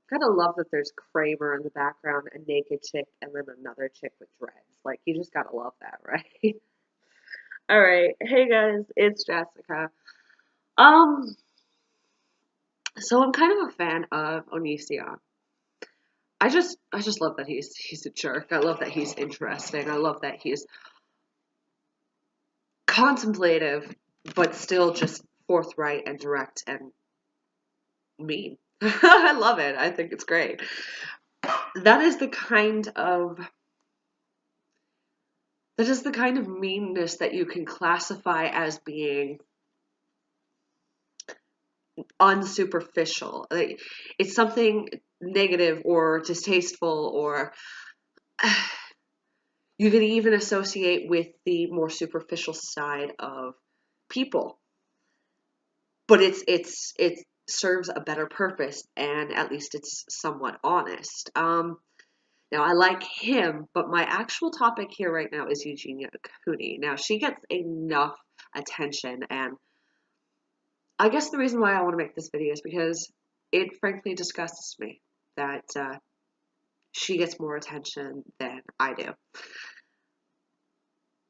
Gotta love that there's Kramer in the background, a naked chick, and then another chick with dreads. Like, you just gotta love that, right? All right. Hey guys, it's Jessica. Um, so I'm kind of a fan of Onision. I just love that he's a jerk. I love that he's interesting. I love that he's contemplative, but still just forthright and direct and mean. I love it. I think it's great. That is the kind of that is the kind of meanness that you can classify as being unsuperficial. Like, it's something negative or distasteful, or you could even associate with the more superficial side of people. But it serves a better purpose, and at least it's somewhat honest. Now I like him, but my actual topic here right now is Eugenia Cooney. Now she gets enough attention, and I guess the reason why I want to make this video is because it frankly disgusts me that she gets more attention than I do.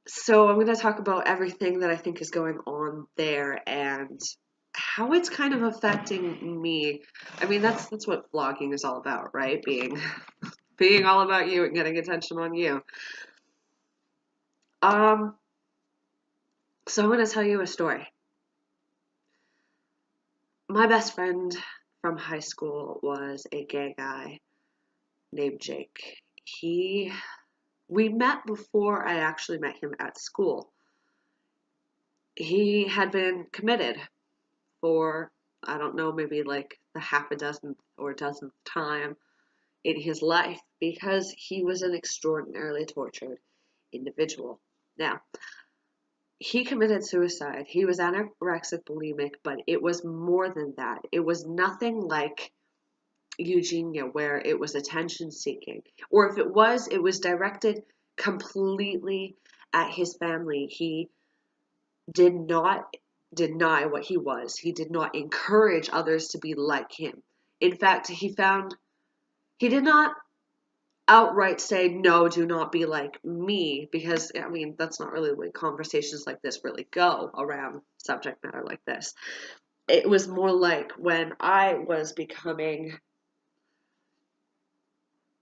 So I'm going to talk about everything that I think is going on there and how it's kind of affecting me. I mean, that's what vlogging is all about, right? Being all about you and getting attention on you. Um, so I'm going to tell you a story. My best friend from high school was a gay guy named Jake. We met before I actually met him at school. He had been committed for, I don't know, maybe like the half a dozen or dozenth time in his life because he was an extraordinarily tortured individual. Now, he committed suicide. He was anorexic bulimic, but it was more than that. It was nothing like Eugenia, where it was attention seeking. Or if it was directed completely at his family. He did not deny what he was. He did not encourage others to be like him. In fact, he did not outright say, no, do not be like me, because, I mean, that's not really the way conversations like this really go around subject matter like this. It was more like when I was becoming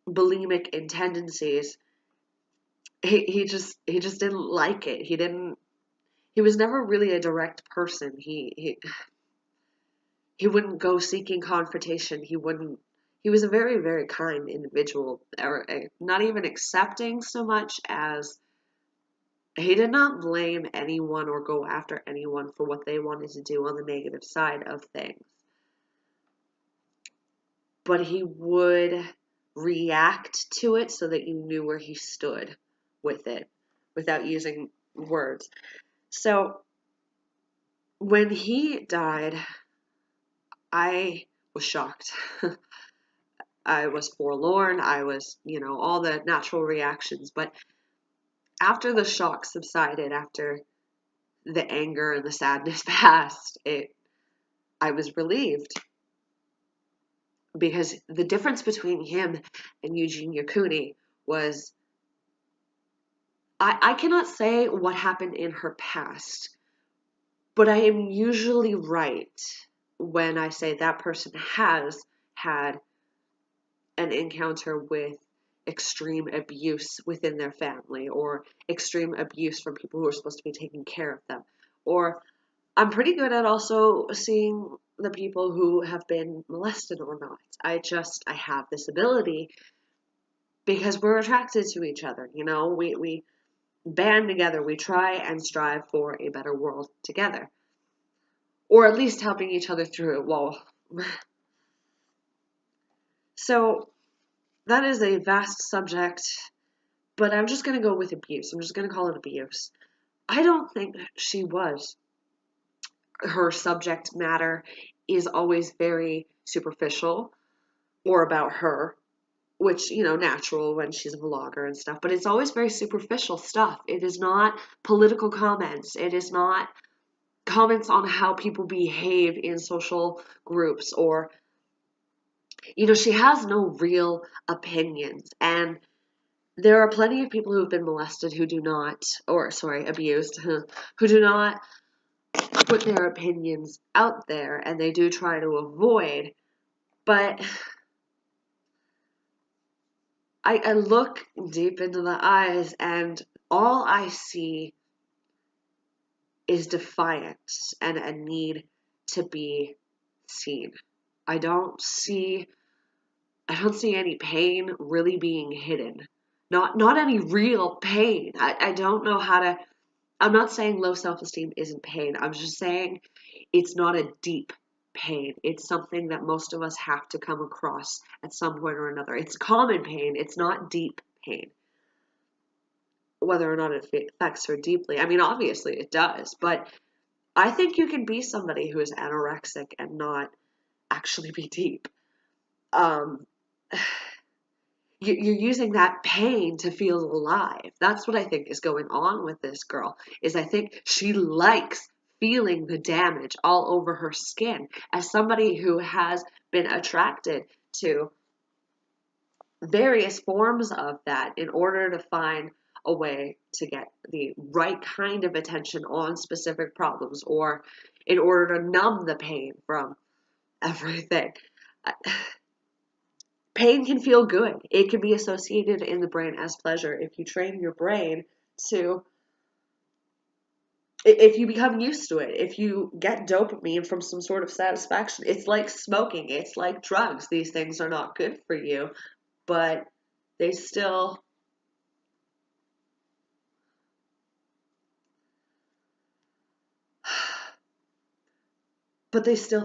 bulimic in tendencies, he just didn't like it. He was never really a direct person. He wouldn't go seeking confrontation. He was a very, very kind individual, or not even accepting so much as he did not blame anyone or go after anyone for what they wanted to do on the negative side of things. But he would react to it so that you knew where he stood with it without using words. So when he died, I was shocked. I was forlorn. I was, all the natural reactions. But after the shock subsided, after the anger and the sadness passed, I was relieved. Because the difference between him and Eugenia Cooney was, I cannot say what happened in her past, but I am usually right when I say that person has had an encounter with extreme abuse within their family, or extreme abuse from people who are supposed to be taking care of them. Or I'm pretty good at also seeing the people who have been molested or not. I have this ability because we're attracted to each other. We band together. We try and strive for a better world together. Or at least helping each other through it. Well, so that is a vast subject, but I'm just going to go with abuse. I'm just going to call it abuse. I don't think she was. Her subject matter is always very superficial or about her, which, natural when she's a vlogger and stuff, but it's always very superficial stuff. It is not political comments. It is not comments on how people behave in social groups, or she has no real opinions. And there are plenty of people who've been molested who do not, or sorry, abused, who do not put their opinions out there, and they do try to avoid. But I look deep into the eyes, and all I see is defiance and a need to be seen. I don't see any pain really being hidden. Not any real pain. I don't know how to. I'm not saying low self-esteem isn't pain. I'm just saying it's not a deep pain. It's something that most of us have to come across at some point or another. It's common pain. It's not deep pain. Whether or not it affects her deeply. I mean, obviously it does, but I think you can be somebody who is anorexic and not actually be deep. Um, you're using that pain to feel alive. That's what I think is going on with this girl, is I think she likes feeling the damage all over her skin. As somebody who has been attracted to various forms of that in order to find a way to get the right kind of attention on specific problems, or in order to numb the pain from everything. Pain can feel good. It can be associated in the brain as pleasure if you train your brain to, if you become used to it, if you get dopamine from some sort of satisfaction. It's like smoking, it's like drugs. These things are not good for you, but they still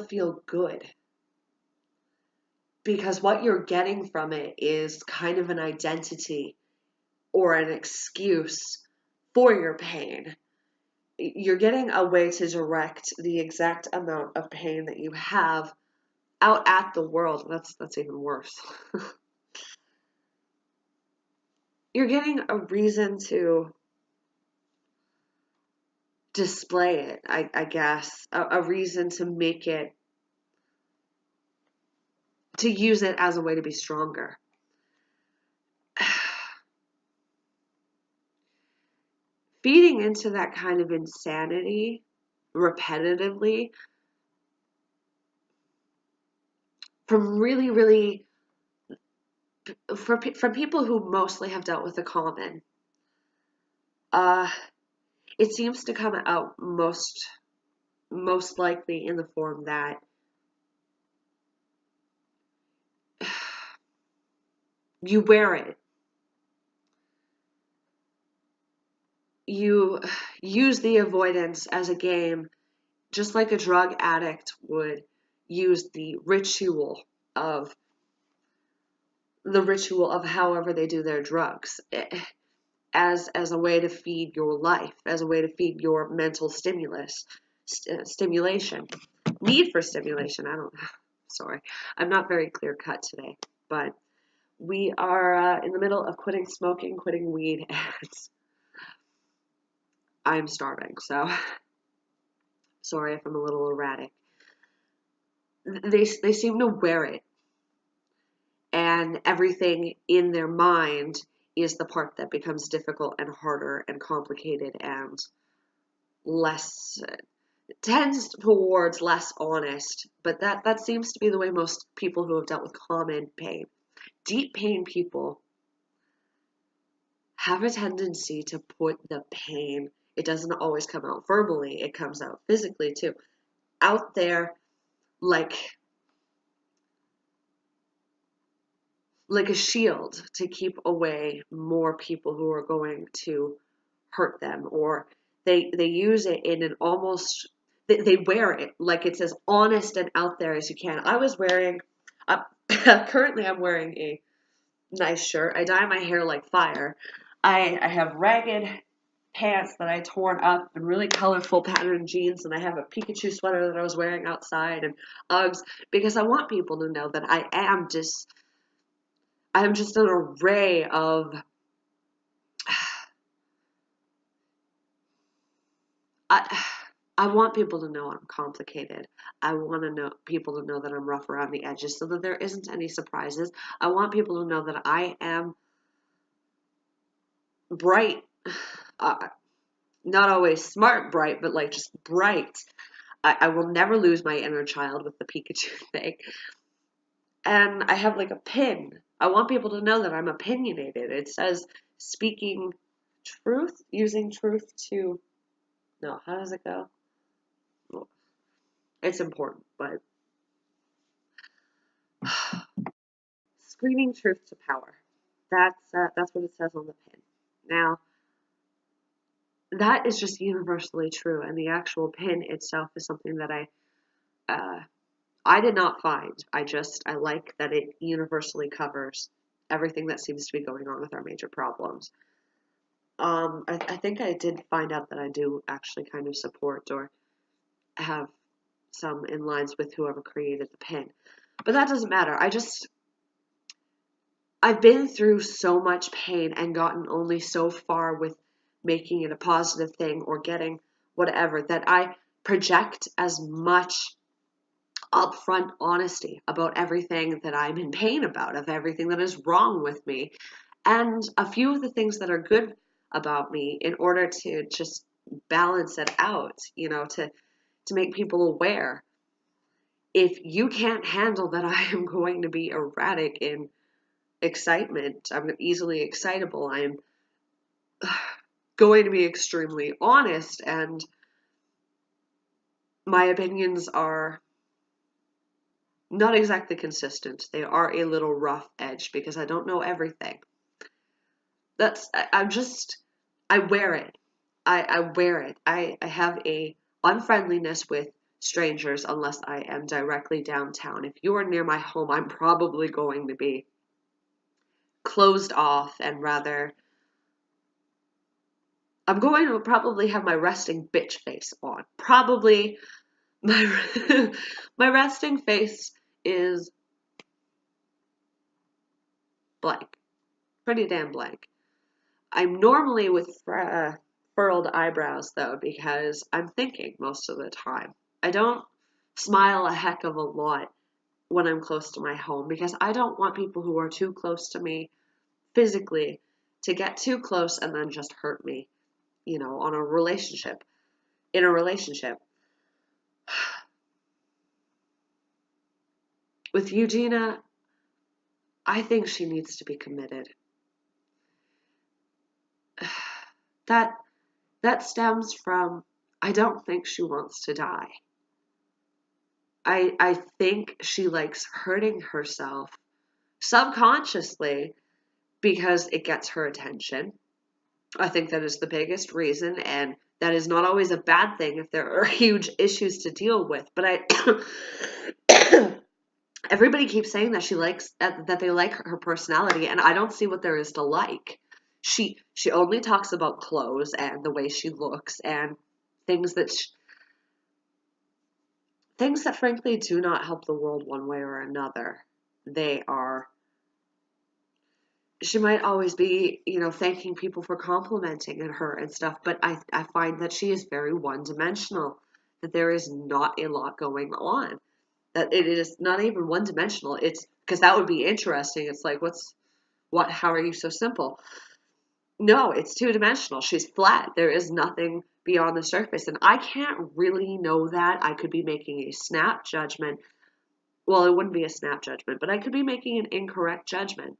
feel good, because what you're getting from it is kind of an identity or an excuse for your pain. You're getting a way to direct the exact amount of pain that you have out at the world. That's even worse. You're getting a reason to display it, I guess. A reason to make it, to use it as a way to be stronger. Feeding into that kind of insanity repetitively from really from people who mostly have dealt with the common, it seems to come out most likely in the form that you wear it. You use the avoidance as a game, just like a drug addict would use of however they do their drugs, as a way to feed your life, as a way to feed your mental stimulation, need for stimulation. Sorry, I'm not very clear cut today, but we are in the middle of quitting smoking, quitting weed, and I'm starving, so sorry if I'm a little erratic. They seem to wear it, and everything in their mind is the part that becomes difficult and harder and complicated and less, tends towards less honest. But that seems to be the way most people who have dealt with common pain, deep pain people, have a tendency to put the pain, it doesn't always come out verbally, it comes out physically too, out there, like a shield to keep away more people who are going to hurt them, or they use it in an almost, they wear it like it's as honest and out there as you can. I was wearing, currently I'm wearing a nice shirt. I dye my hair like fire. I have ragged pants that I torn up and really colorful patterned jeans, and I have a Pikachu sweater that I was wearing outside and Uggs, because I want people to know that I'm just an array of I want people to know I'm complicated. I want people to know that I'm rough around the edges so that there isn't any surprises. I want people to know that I am bright. Uh, Not always smart bright, but like just bright. I will never lose my inner child with the Pikachu thing. And I have like a pin. I want people to know that I'm opinionated. It says speaking truth, using truth to. No, how does it go? Well, it's important, but screaming truth to power. That's what it says on the pin. Now, that is just universally true, and the actual pin itself is something that uh, I did not find. I like that it universally covers everything that seems to be going on with our major problems. I think I did find out that I do actually kind of support or have some in lines with whoever created the pin. But that doesn't matter. I've been through so much pain and gotten only so far with making it a positive thing or getting whatever that I project as much upfront honesty about everything that I'm in pain about, of everything that is wrong with me, and a few of the things that are good about me in order to just balance it out, to make people aware. If you can't handle that I am going to be erratic in excitement, I'm easily excitable, I'm going to be extremely honest, and my opinions are not exactly consistent. They are a little rough edge because I don't know everything. I wear it. I wear it. I have a unfriendliness with strangers unless I am directly downtown. If you are near my home, I'm probably going to be closed off and rather, I'm going to probably have my resting bitch face on. Probably my my resting face is blank. Pretty damn blank. I'm normally with furrowed eyebrows though because I'm thinking most of the time. I don't smile a heck of a lot when I'm close to my home because I don't want people who are too close to me physically to get too close and then just hurt me, on a relationship. In a relationship. With Eugenia, I think she needs to be committed. That that stems from I don't think she wants to die. I think she likes hurting herself subconsciously because it gets her attention. I think that is the biggest reason, and that is not always a bad thing if there are huge issues to deal with. But everybody keeps saying that that they like her personality, and I don't see what there is to like. She only talks about clothes and the way she looks and things that things that frankly do not help the world one way or another. They are She might always be, thanking people for complimenting her and stuff, but I find that she is very one dimensional, that there is not a lot going on, that it is not even one dimensional. It's because that would be interesting. It's like, how are you so simple? No, it's two dimensional. She's flat. There is nothing beyond the surface. And I can't really know that. I could be making a snap judgment. Well, it wouldn't be a snap judgment, but I could be making an incorrect judgment.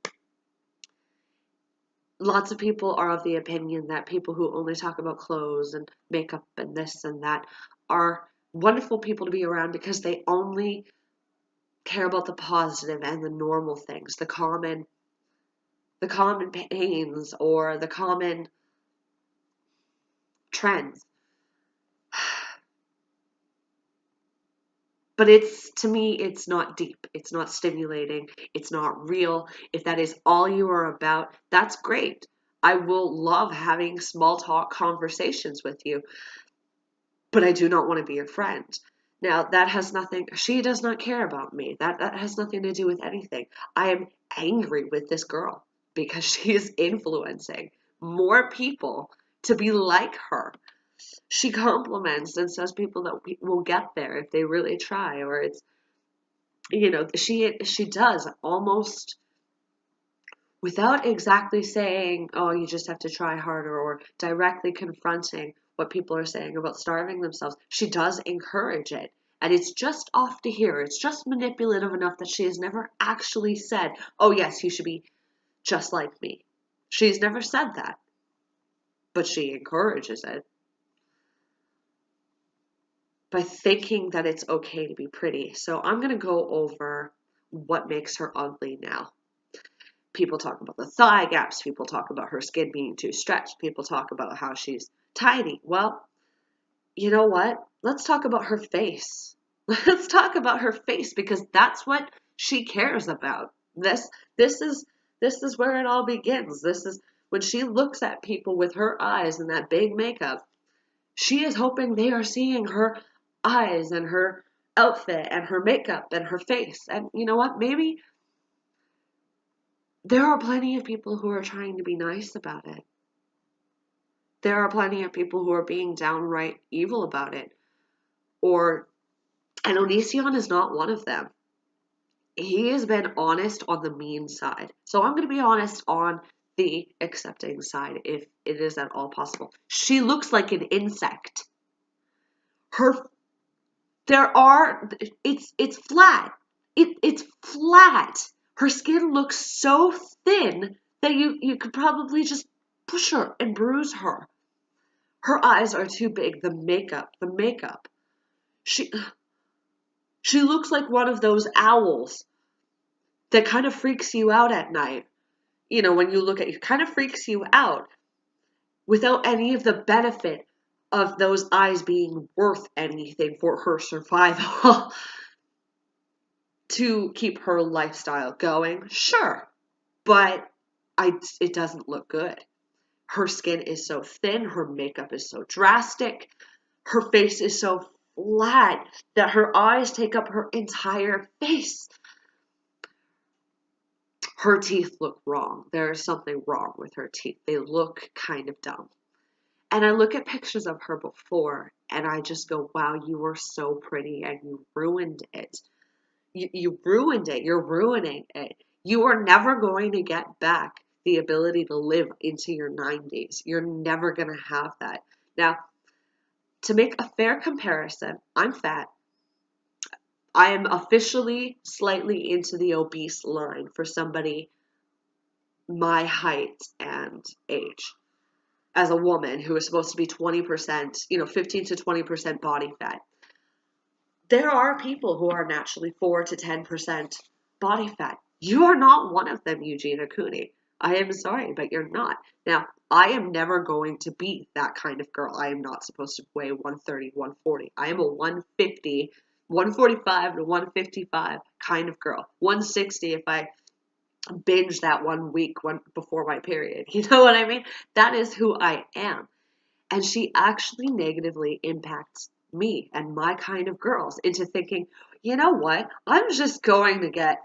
Lots of people are of the opinion that people who only talk about clothes and makeup and this and that are wonderful people to be around because they only care about the positive and the normal things, the common pains or the common trends. But to me, it's not deep. It's not stimulating. It's not real. If that is all you are about, that's great. I will love having small talk conversations with you, but I do not want to be your friend. Now, she does not care about me. That has nothing to do with anything. I am angry with this girl because she is influencing more people to be like her. She compliments and says people that will get there if they really try, or it's, she does almost without exactly saying, oh, you just have to try harder, or directly confronting what people are saying about starving themselves. She does encourage it. And it's just off to hear. It's just manipulative enough that she has never actually said, oh, yes, you should be just like me. She's never said that. But she encourages it by thinking that it's okay to be pretty. So I'm going to go over what makes her ugly now. People talk about the thigh gaps. People talk about her skin being too stretched. People talk about how she's tiny. Well, you know what? Let's talk about her face. Let's talk about her face, because that's what she cares about. This is this is where it all begins. This is when she looks at people with her eyes and that big makeup. She is hoping they are seeing her eyes and her outfit and her makeup and her face. And you know what? Maybe there are plenty of people who are trying to be nice about it. There are plenty of people who are being downright evil about it. And Onision is not one of them. He has been honest on the mean side. So I'm going to be honest on the accepting side, if it is at all possible. She looks like an insect. It's flat. It's flat. Her skin looks so thin that you could probably just push her and bruise her. Her eyes are too big. The makeup. She looks like one of those owls that kind of freaks you out at night. When you look at it, kind of freaks you out without any of the benefit of those eyes being worth anything for her survival. To keep her lifestyle going, sure, but it doesn't look good. Her skin is so thin, her makeup is so drastic, her face is so flat that her eyes take up her entire face. Her teeth look wrong. There is something wrong with her teeth. They look kind of dumb. And I look at pictures of her before and I just go, wow, you were so pretty and you ruined it. You ruined it. You're ruining it. You are never going to get back the ability to live into your 90s. You're never going to have that. Now, to make a fair comparison, I'm fat. I am officially slightly into the obese line for somebody my height and age. As a woman who is supposed to be 20%, 15 to 20% body fat. There are people who are naturally 4 to 10% body fat. You are not one of them, Eugenia Cooney. I am sorry, but you're not. Now, I am never going to be that kind of girl. I am not supposed to weigh 130, 140. I am a 150, 145 to 155 kind of girl. 160 if I binge that 1 week before my period. You know what I mean? That is who I am. And she actually negatively impacts me and my kind of girls into thinking, you know what? I'm just going to get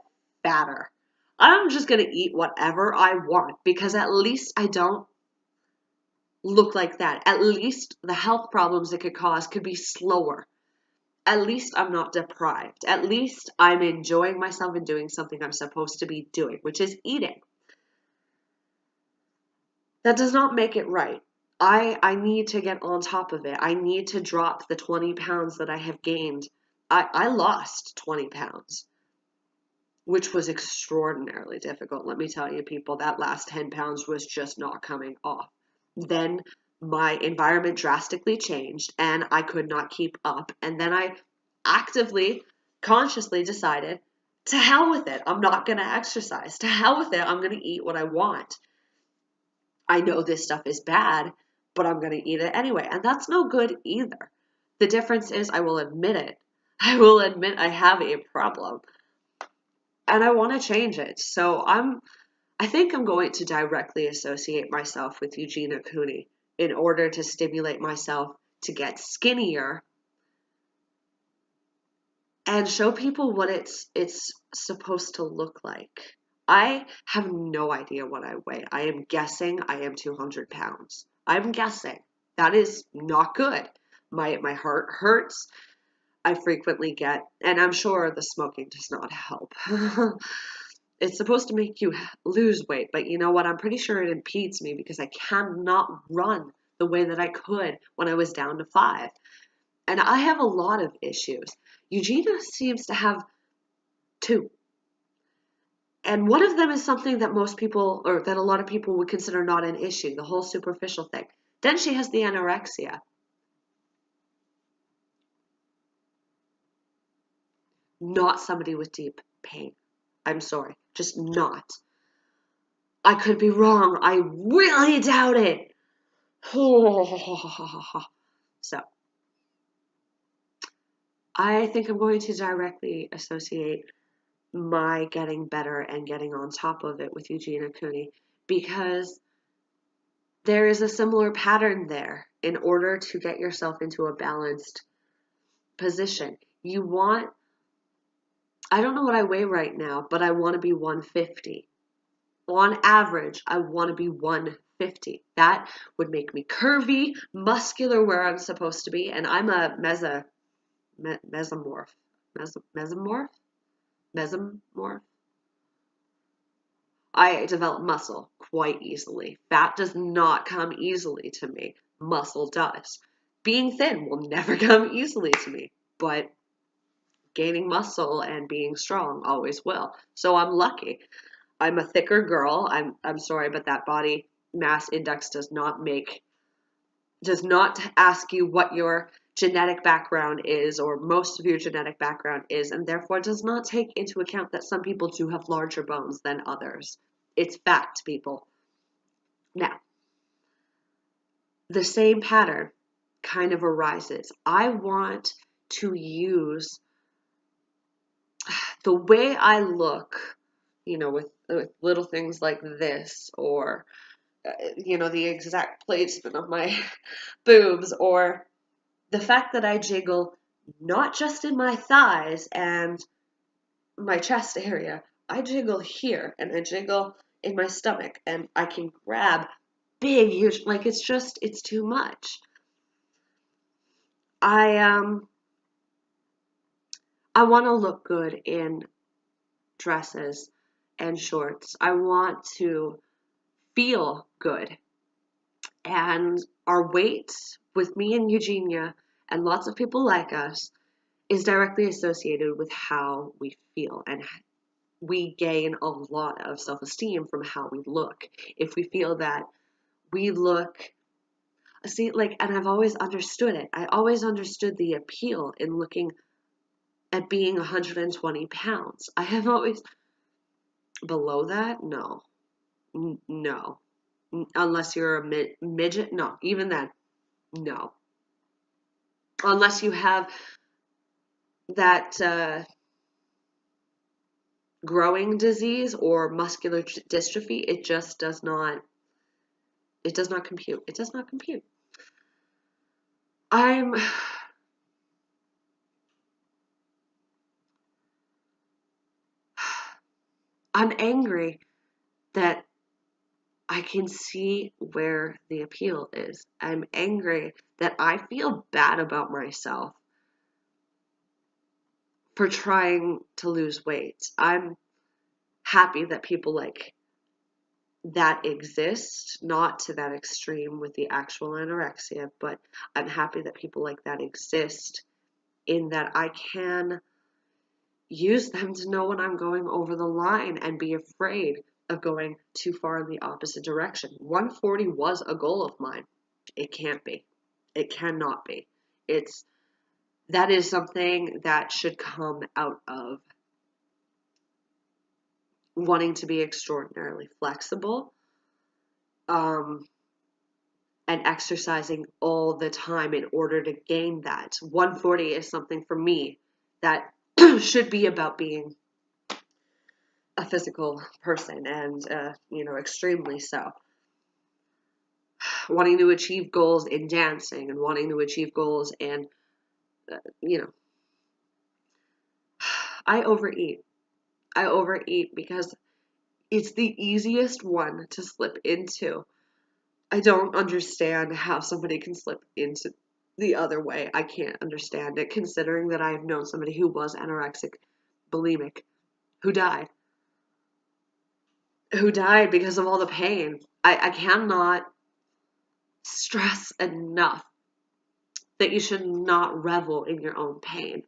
fatter. I'm just going to eat whatever I want because at least I don't look like that. At least the health problems it could cause could be slower. At least I'm not deprived. At least I'm enjoying myself and doing something I'm supposed to be doing, which is eating. That does not make it right. I need to get on top of it. I need to drop the 20 pounds that I have gained. I lost 20 pounds, which was extraordinarily difficult. Let me tell you, people, that last 10 pounds was just not coming off. Then my environment drastically changed and I could not keep up. And then I actively, consciously decided, to hell with it. I'm not going to exercise. To hell with it. I'm going to eat what I want. I know this stuff is bad, but I'm going to eat it anyway. And that's no good either. The difference is I will admit it. I will admit I have a problem. And I want to change it. So I think I'm going to directly associate myself with Eugenia Cooney in order to stimulate myself to get skinnier and show people what it's supposed to look like. I have no idea what I weigh. I am guessing I am 200 pounds. I'm guessing. That is not good. My heart hurts. I frequently get, and I'm sure the smoking does not help. It's supposed to make you lose weight, but you know what? I'm pretty sure it impedes me because I cannot run the way that I could when I was down to 5. And I have a lot of issues. Eugenia seems to have 2. And one of them is something that most people, or that a lot of people would consider not an issue, the whole superficial thing. Then she has the anorexia. Not somebody with deep pain. I'm sorry, just not. I could be wrong. I really doubt it. So, I think I'm going to directly associate my getting better and getting on top of it with Eugenia Cooney because there is a similar pattern there in order to get yourself into a balanced position. You want, I don't know what I weigh right now, but I want to be 150. On average, I want to be 150. That would make me curvy, muscular where I'm supposed to be, and I'm a mesomorph. Mesomorph? Mesomorph? I develop muscle quite easily. Fat does not come easily to me. Muscle does. Being thin will never come easily to me, but gaining muscle and being strong always will. So I'm lucky. I'm a thicker girl. I'm sorry, but that body mass index does not ask you what your genetic background is or most of your genetic background is, and therefore does not take into account that some people do have larger bones than others. It's fact, people. Now, the same pattern kind of arises. I want to use the way I look, with little things like this, or the exact placement of my boobs, or the fact that I jiggle not just in my thighs and my chest area. I jiggle here and I jiggle in my stomach, and I can grab big, huge, like it's too much. I I want to look good in dresses and shorts. I want to feel good. And our weight with me and Eugenia and lots of people like us is directly associated with how we feel, and we gain a lot of self-esteem from how we look. If we feel that we look, see, like, and I've always understood it. I always understood the appeal in looking at being 120 pounds. I have always, below that, no, no. Unless you're a midget, no. Even then, no. Unless you have that growing disease or muscular dystrophy, it just does not. It does not compute. It does not compute. I'm I'm angry that I can see where the appeal is. I'm angry that I feel bad about myself for trying to lose weight. I'm happy that people like that exist, not to that extreme with the actual anorexia, but I'm happy that people like that exist in that I can use them to know when I'm going over the line and be afraid of going too far in the opposite direction. 140 was a goal of mine. It can't be. It cannot be. That is something that should come out of wanting to be extraordinarily flexible, and exercising all the time in order to gain that. 140 is something for me that should be about being a physical person, and extremely so. Wanting to achieve goals in dancing and wanting to achieve goals in you know I overeat. I overeat because it's the easiest one to slip into. I don't understand how somebody can slip into the other way. I can't understand it, considering that I've known somebody who was anorexic, bulimic, who died. Who died because of all the pain. I cannot stress enough that you should not revel in your own pain.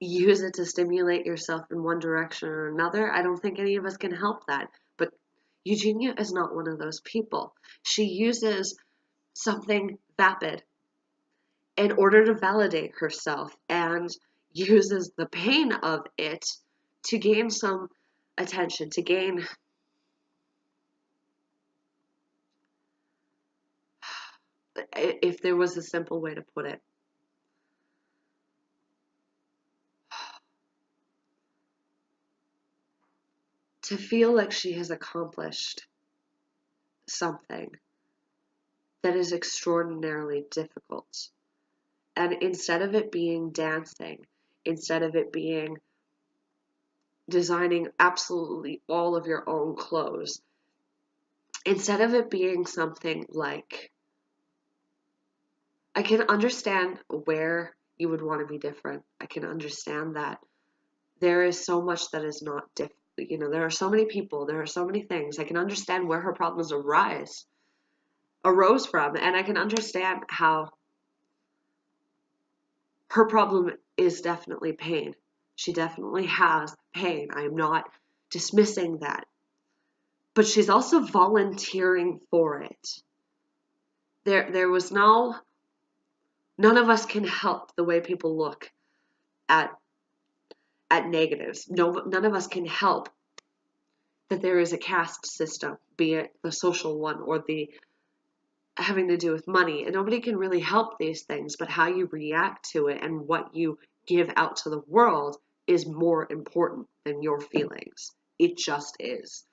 Use it to stimulate yourself in one direction or another. I don't think any of us can help that. But Eugenia is not one of those people. She uses something vapid in order to validate herself and uses the pain of it to gain some attention, to gain, if there was a simple way to put it, to feel like she has accomplished something that is extraordinarily difficult. And instead of it being dancing, instead of it being designing absolutely all of your own clothes, instead of it being something like, I can understand where you would want to be different. I can understand that there is so much that is not different. You know, there are so many people, there are so many things. I can understand where her problems arose from, and I can understand how her problem is definitely pain. She definitely has pain. I am not dismissing that. But she's also volunteering for it. There was none of us can help the way people look at negatives. None of us can help that there is a caste system, be it the social one or the having to do with money. And nobody can really help these things, but how you react to it and what you give out to the world is more important than your feelings. It just is.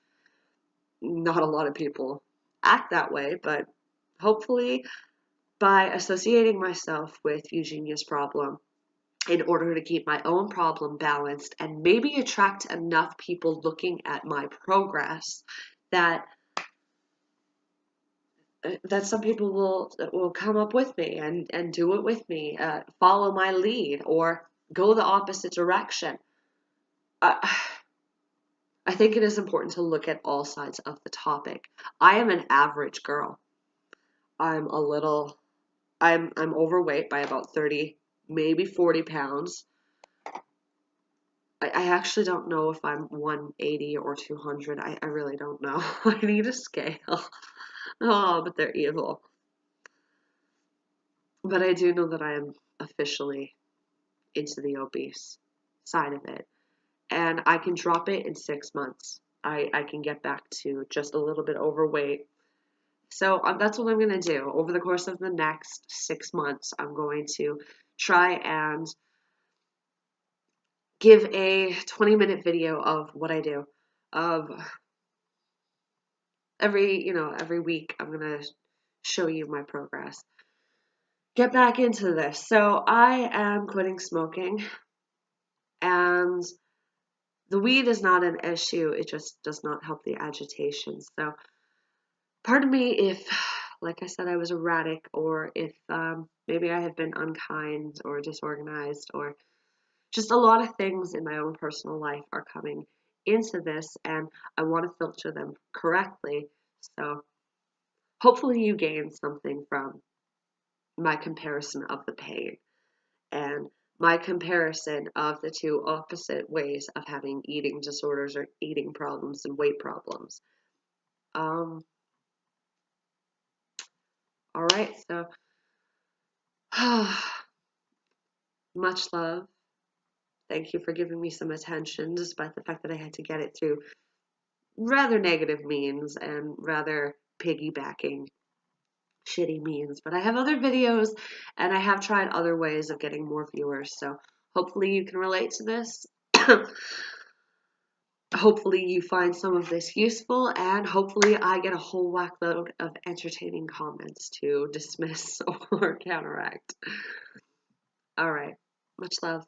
Not a lot of people act that way, but hopefully by associating myself with Eugenia's problem in order to keep my own problem balanced and maybe attract enough people looking at my progress that some people will come up with me and do it with me, follow my lead, or go the opposite direction. I think it is important to look at all sides of the topic. I am an average girl. I'm overweight by about 30, maybe 40 pounds. I actually don't know if I'm 180 or 200. I really don't know. I need a scale. Oh, but they're evil. But I do know that I am officially into the obese side of it. And I can drop it in 6 months. I can get back to just a little bit overweight. So that's what I'm going to do. Over the course of the next 6 months, I'm going to try and give a 20-minute video of what I do. Of every week, I'm going to show you my progress. Get back into this. So I am quitting smoking, and the weed is not an issue. It just does not help the agitation. So pardon me if, like I said, I was erratic, or if maybe I have been unkind or disorganized, or just a lot of things in my own personal life are coming into this, and I want to filter them correctly. So hopefully you gain something from my comparison of the pain and my comparison of the two opposite ways of having eating disorders or eating problems and weight problems. All right, so much love. Thank you for giving me some attention, despite the fact that I had to get it through rather negative means and rather piggybacking shitty means. But I have other videos, and I have tried other ways of getting more viewers, so hopefully you can relate to this. Hopefully you find some of this useful, and hopefully I get a whole whack load of entertaining comments to dismiss or counteract. All right. Much love.